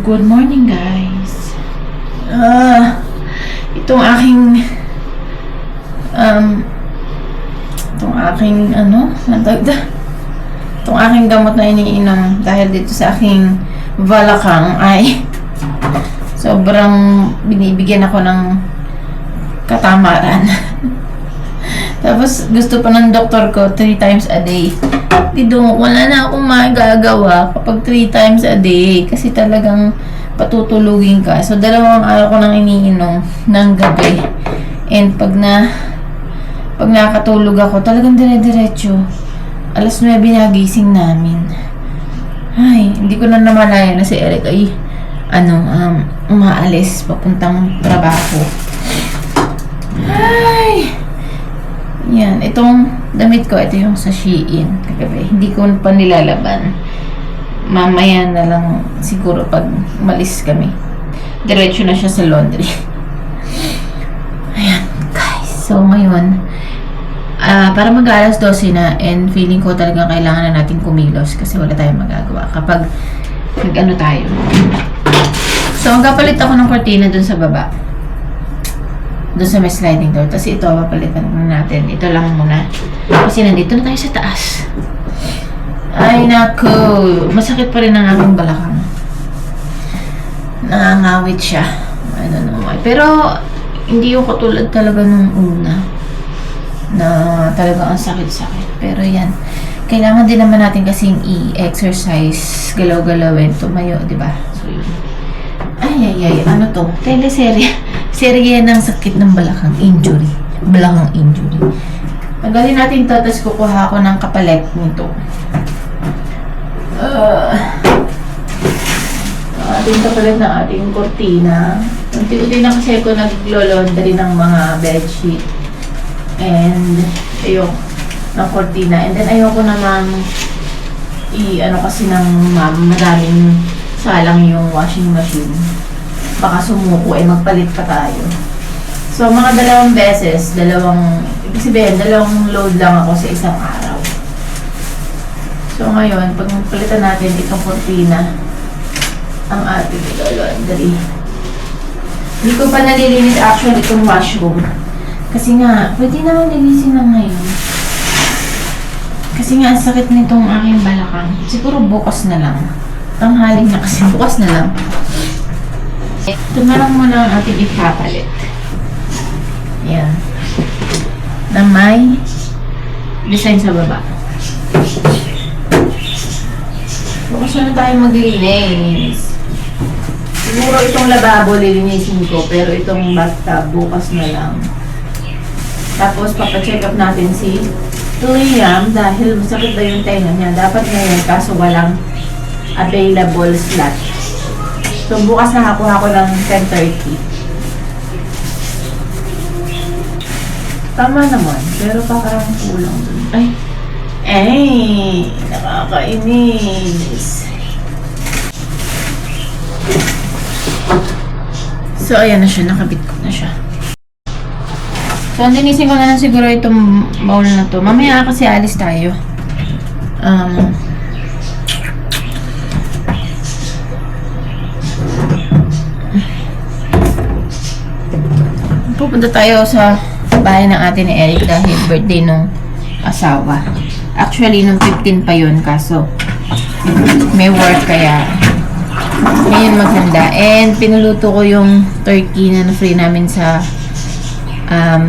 Good morning, guys. Itong aking itong aking gamot na iniinom dahil dito sa aking balakang ay sobrang binibigyan ako ng katamaran. Tapos gusto pa ng doktor ko 3 times a day. Wala na akong magagawa kapag 3 times a day kasi talagang patutulugin ka. So 2 araw ko nang iniinom ng gabi. And pag nakatulog ako, talagang dire-diretso. 9:00 nagising namin. Ay, hindi ko na namalaya na si Eric ay umaalis papuntang trabaho. Ay! Yan, itong damit ko, ito yung sa Shein kagabi. Hindi ko pa nilalaban. Mamaya na lang siguro pag umalis kami. Diretso na siya sa laundry. Ayan, guys. So, ngayon, para mag-alas 12 na and feeling ko talaga kailangan na natin kumilos kasi wala tayong magagawa kapag tayo. So, magpapalit ako ng kortina dun sa baba. Doon sa may sliding door. Tapos ito, papalitan na natin. Ito lang muna. Kasi nandito na tayo sa taas. Ay, naku. Masakit pa rin ang aking balakang. Nangangawit siya. I don't know why. Pero, hindi yung katulad talaga nung una. Na talaga ang sakit-sakit. Pero yan. Kailangan din naman natin kasing i-exercise. Galaw-galawin. Tumayo, diba? So, yun. Ay. Ano to? Teleserye. Serye ng sakit ng balakang injury. Balakang injury. Tanggalin natin ito, tapos kukuha ako ng kapalit nito. Ating kapalit ng ating kortina. Unti-unti na kasi ako naglo-laundry ng mga bedsheet. And, ng kortina. And then, ayoko namang kasi ng maraming salang yung washing machine. Baka sumuko, magpalit pa tayo. So, mga 2 beses, ibig sabihin, 2 load lang ako sa isang araw. So, ngayon, pag palitan natin itong kortina, ang ating laundry. Hindi ko pa nalilinis actually itong washroom. Kasi nga, pwede naman linisin na ngayon. Kasi nga, ang sakit nitong aking balakang. Siguro bukas na lang. Tanghali na kasi, bukas na lang. Ito na lang muna ang ating ipapalit. Yan. Na may design sa baba. Bukas na tayo maglinis. Siguro itong lababo lilinisin ko, pero itong bathtub bukas na lang. Tapos papacheck up natin si Liam dahil masakit daw yung tenga niya. Dapat ngayon kaso walang available slot. So, bukas nakakuha ko ng 10:30. Tama naman. Pero parang kulang dun. Ay! Nakakainis. So, ayan na siya. Nakabit ko na siya. So, linisin ko na lang siguro itong bowl na to. Mamaya kasi alis tayo. Pupunta tayo sa bahay ng ate ni Eric dahil birthday nung asawa. Actually, nung 15 pa yun, kaso may work kaya ngayon maghanda. And pinuluto ko yung turkey na free namin sa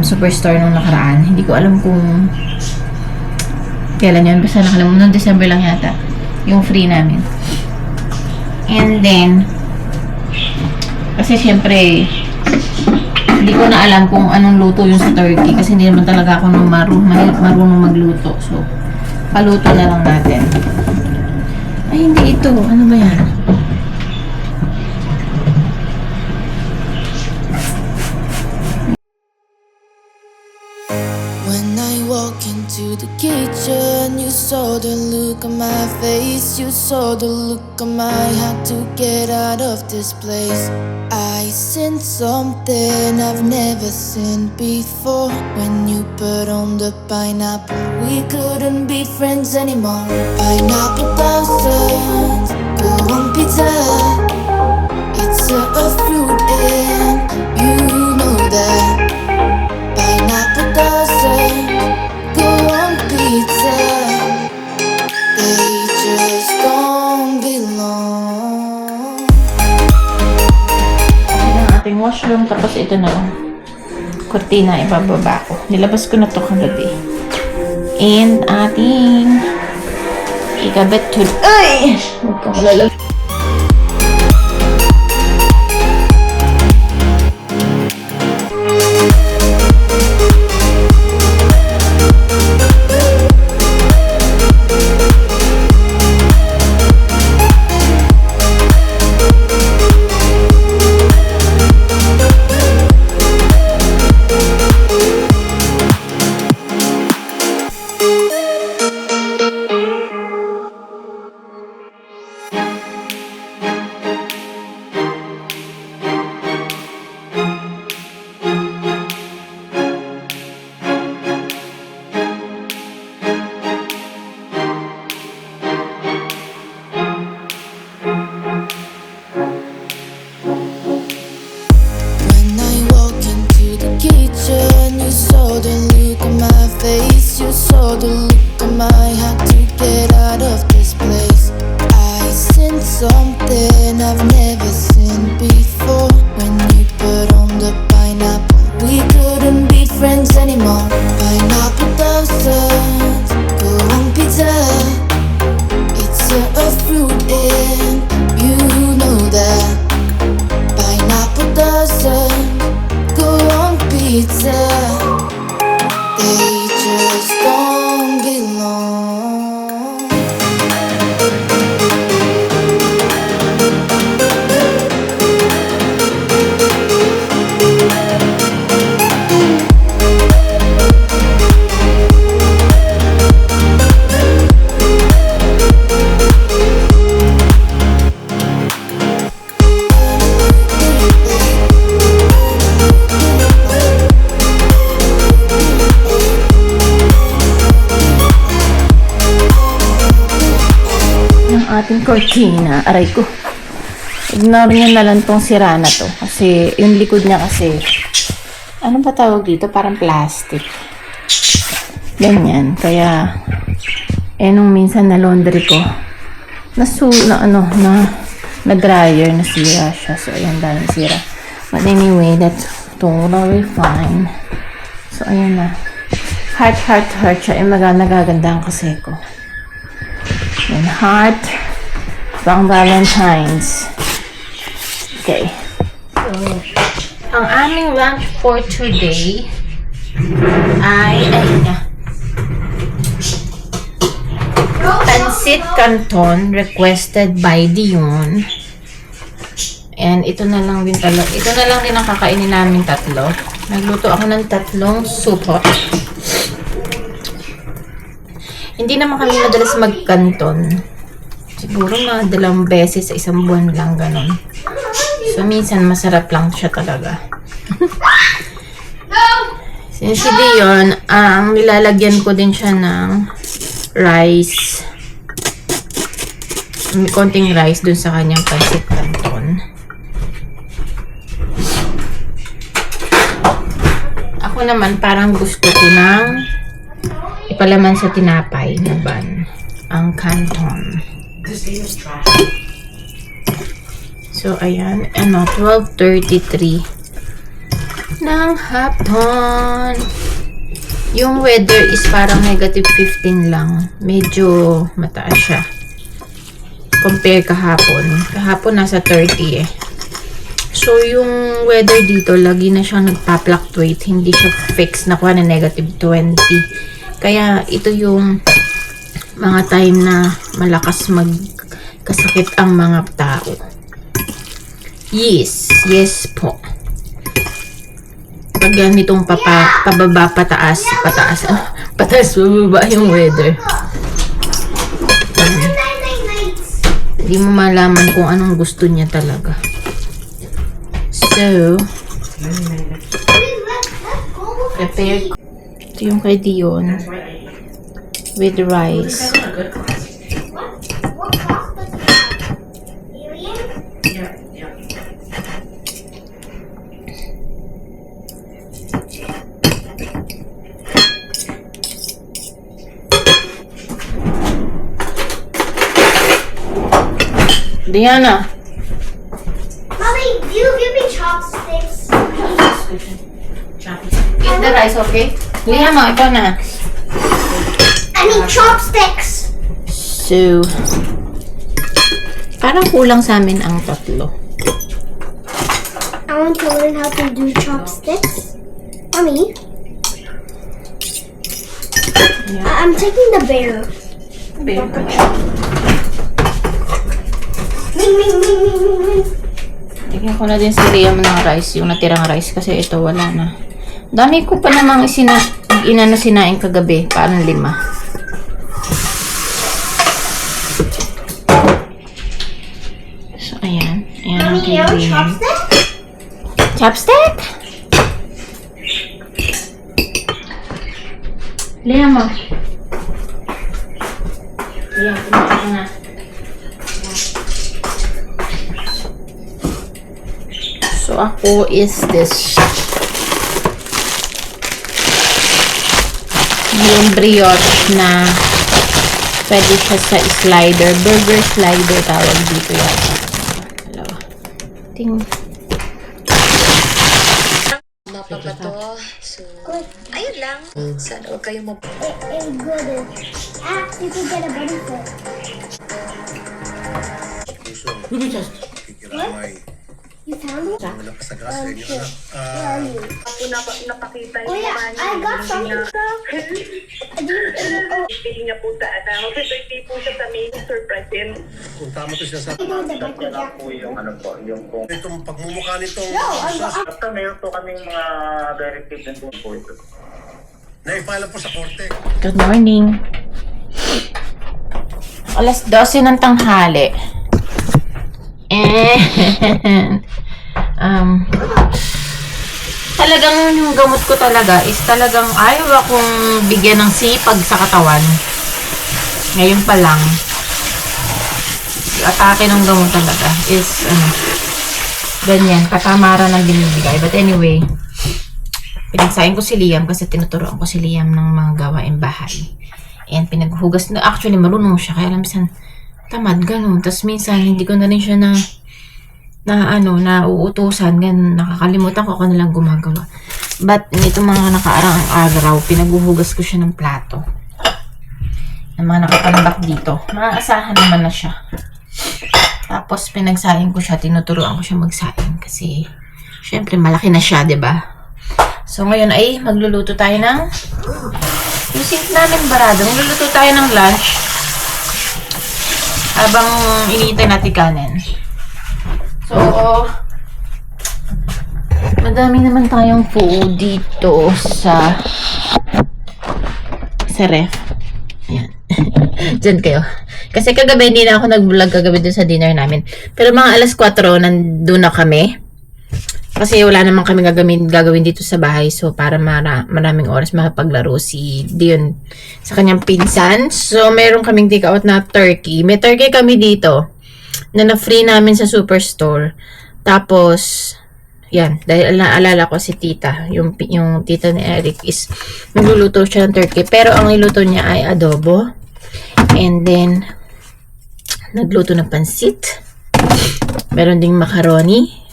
Superstore nung nakaraan. Hindi ko alam kung kailan yun. Basta nakalimutan, nung December lang yata yung free namin. And then kasi syempre hindi ko na alam kung anong luto yung sa turkey kasi hindi naman talaga ako marunong magluto. So, paluto na lang natin. Ay, hindi ito. Ano ba yan? When I walk into the kitchen, you saw the look on my face. You saw the look on my heart to get out of this place. I seen something I've never seen before. When you put on the pineapple, we couldn't be friends anymore. Pineapple thousands, go on pizza. It's a fruit and you know that pineapple doesn't go on pizza. They just don't belong. Ito ang ating washroom. Tapos ito na lang. Kurtina, ibababa ko. Nilabas ko na to kagabi. And ating ikabit to... Ay! Huwag kang lalag. When I walk into the kitchen, you saw the look on my face. You saw the look on my heart to get out of this place. I sensed something I've never seen before. When you put on the pineapple, we couldn't be friends anymore. Pineapple doesn't go on pizza. It's a fruit and you know that pineapple doesn't go on pizza. They just don't belong. Ating cortina. Aray ko. Ignore nyo na lang tong sira na to. Kasi yung likod niya kasi, ano ba tawag dito? Parang plastic. Ganyan. Kaya, nung minsan na laundry ko, na dryer, nasira siya. So, ayan, dahil nasira. But anyway, that's totally fine. So, ayan na. Heart siya. Nagaganda ang kasi ko. And heart, pang Valentine's. Okay. So, ang aming lunch for today ay Pancit Canton requested by Dion. And ito na lang din ang kakainin namin tatlo. Nagluto ako ng 3 supot. Hindi naman kami madalas mag-canton. Siguro mga 2 beses sa isang buwan lang, ganun. So, minsan masarap lang siya talaga. Since si Dion, ang nilalagyan ko din siya ng rice. May konting rice dun sa kanyang pancit canton. Ako naman, parang gusto ko ng ipalaman sa tinapay na ban. Ang canton. So, ayan. 12:33 ng hapon. Yung weather is parang -15 lang. Medyo mataas siya. Compare kahapon. Kahapon nasa 30 eh. So, yung weather dito, lagi na siyang nagpa-fluctuate. Hindi siya fixed na kuha na -20. Kaya, ito yung mga time na malakas magkasakit ang mga tao. Yes po. Pag ganitong pababa, pataas, bababa yung weather. Hindi mo malaman kung anong gusto niya talaga. So, prepare ko. Ito yung kay Dion. With rice. Diana. Mommy, do you give me chopsticks? Eat the rice, okay? Liam, ikaw na. I need chopsticks. So, parang kulang sa amin ang tatlo. I want to learn how to do chopsticks. Mommy, I'm taking the bear. Ming, ming, ming, ming, ming, ming. Tignan ko na din si Liam ng rice, yung natirang rice kasi ito wala na. Dami ko pa namang inano sinaing kagabi, parang 5. So, ayan. Ayan ang Mommy, you have kailangan. chopsticks? Chopstick? Liam mo. Liam, kumain ka na. So, ako is this. Yung brioche na pwede siya sa slider. Burger slider tawag dito yata. Hello. Ting. Mapapato. So, ayun lang. Sana huwag kayong Good. You can get a bunny foot. Kikiramay. You found it? Malakas sa gas sa inyo. Where are you? Napakita Oh yeah, I got something. Hindi niya po sa mag-birthday po siya sa main surprise. Kung tama to siya sa... I know the Michael Yan po Jackson. yung ano po, yung kung Itong pagmumukha nitong... after meron po kaming mga directives and po ito. Naipala po sa korte. Good morning. Alas 12 ng tanghali. And, talagang yung gamot ko talaga is talagang ayaw akong bigyan ng sipag sa katawan. Ngayon pa lang, yung atake ng gamot talaga is, ganyan, katamaran ng binibigay. But anyway, pinagsayin ko si Liam kasi tinuturoan ko si Liam ng mga gawain bahay. And pinaghugas na, actually marunong siya, kaya minsan tamad, ganun. Tapos minsan, hindi ko na rin siya nauutusan, ganun. Nakakalimutan ko ako nalang gumagawa. But, nito mga nakaarang araw, pinaghuhugas ko siya ng plato. Ng mga nakatambak dito. Maasahan naman na siya. Tapos, pinagsaing ko siya, tinuturuan ko siya magsaing. Kasi, syempre, malaki na siya, 'di ba? So, ngayon ay magluluto tayo ng yung sink namin barado. Magluluto tayo ng lunch habang iniintay natin kanin. So, madami naman tayong food dito sa ref. Ayan. Diyan kayo. Kasi kagabi, hindi na ako nag-vlog kagabi dun sa dinner namin. Pero mga alas 4, nandun na kami. Kasi wala naman kami gagawin dito sa bahay. So, para maraming oras makapaglaro si Dion sa kanyang pinsan. So, meron kaming take out na turkey. May turkey kami dito na na-free namin sa superstore. Tapos, yan. Dahil naalala ko si tita. Yung tita ni Eric is nagluluto siya ng turkey. Pero ang niluto niya ay adobo. And then, nagluto ng pansit. Meron ding macaroni.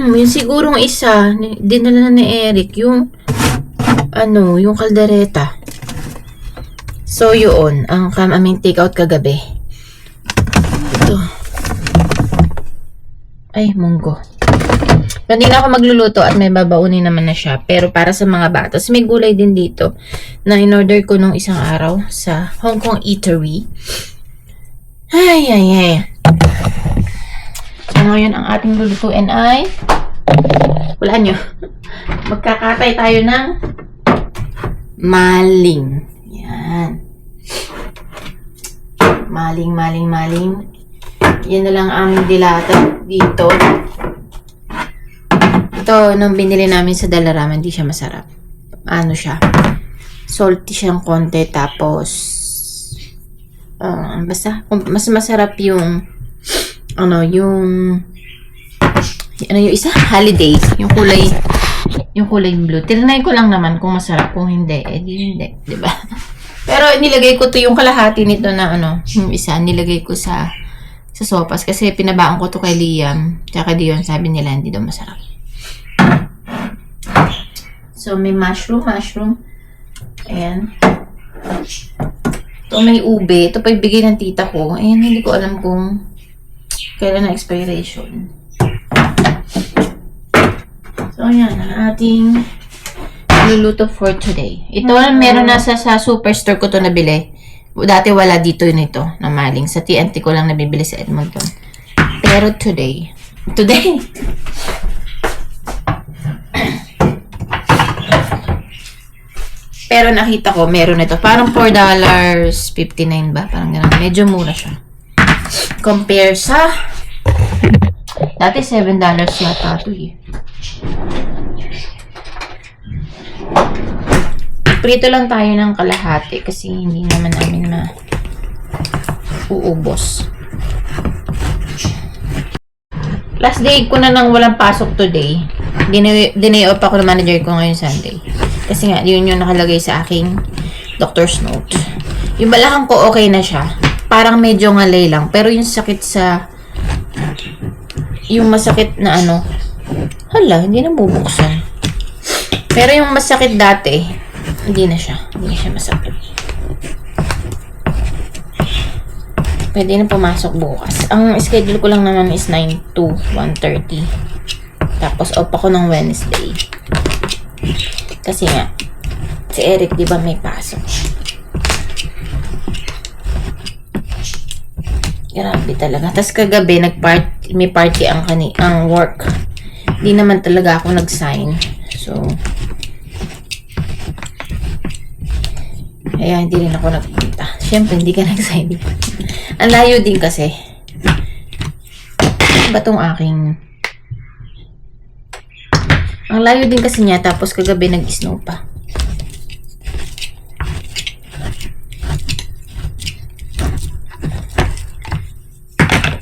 Yung sigurong isa, dinala na ni Eric, yung kaldereta. So, yun, ang aming take out kagabi. Ito. Ay, munggo. Hindi na ako magluluto at may babaunin naman na siya. Pero para sa mga bata, may gulay din dito na in-order ko nung isang araw sa Hong Kong Eatery. Ay. So, ngayon ang ating lulutuin ay wala nyo. Magkakatay tayo ng maling. Yan. Maling. Yan na lang ang dilata dito. Ito, nung binili namin sa Dalarama, hindi siya masarap. Ano siya? Salty siyang konti. Tapos, basta, mas masarap yung yung isa? Holiday. Yung kulay blue. Tinry ko lang naman kung masarap. Kung hindi, edi hindi. Diba? Pero nilagay ko to yung kalahati nito na ano, yung isa, nilagay ko sa sopas kasi pinabaan ko to kay Liam. Tsaka Dion, sabi nila hindi daw masarap. So, may mushroom. Ayan. Ito may ube. Ito pa ibigay ng tita ko. Ayan, hindi ko alam kung kailan na expiration. So, ayan. Ang ating luluto for today. Ito, meron na sa superstore ko to nabili. Dati wala dito nito na maling. Sa TNT ko lang nabibili sa Edmonton. Pero today. Pero nakita ko, meron ito. Parang $4.59 ba? Parang ganun. Medyo mura siya. Compare sa dati $7 yata ito eh. Prito lang tayo ng kalahati kasi hindi naman namin uubos. Last day ko na nang walang pasok today. Dinay off ako ng manager ko ngayon Sunday. Kasi nga, yun yung nakalagay sa aking doctor's note. Yung balakang ko okay na siya. Parang medyo ngalay lang. Pero yung sakit sa yung masakit na ano, hala, hindi na bubuksan. Pero yung masakit dati, hindi na siya masakit. Pwede na pumasok bukas. Ang schedule ko lang naman is 9 to 1:30. Tapos off ako ng Wednesday. Kasi nga, si Eric di ba may pasok. Grabe talaga. Tapos kagabi, may party ang work. Di naman talaga ako nag-sign. So, kaya hindi rin ako nagpunta. Siyempre, hindi ka nag-sign. Ang layo din kasi. Ba tong aking... Ang layo din kasi niya, tapos kagabi nag-snow pa.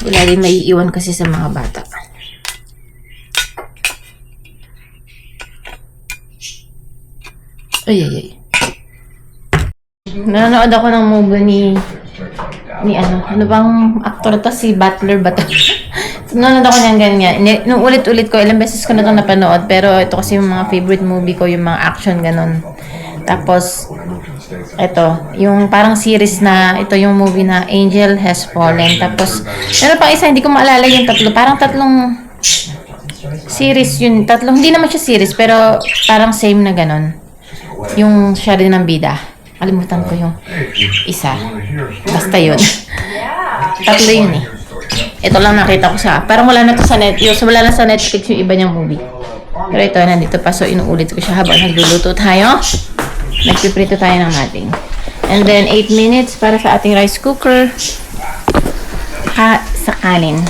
Wala din may iwan kasi sa mga bata. Ay. Nanonood ako ng movie ni ano bang actor to, si Butler ba to? Nanonood ako niyan ganyan. Nung ulit-ulit ko, ilang beses ko na itong napanood, pero ito kasi yung mga favorite movie ko, yung mga action ganon. Tapos ito, yung parang series na, ito yung movie na Angel Has Fallen. Tapos meron pa isa, hindi ko maalala yung tatlo. Parang tatlong series yun. Hindi naman siya series, pero parang same na ganon. Yung siya rin ng bida. Kalimutan ko yung isa. Basta yun. Tatlo yun eh. Ito lang nakita ko sa... Parang wala na to sa Netflix. Wala na sa Netflix yung iba niyang movie. Pero ito, nandito pa. So, inuulit ko siya habang nagluluto tayo. Nagpiprito tayo ng ating. And then, 8 minutes para sa ating rice cooker. Sa kanin.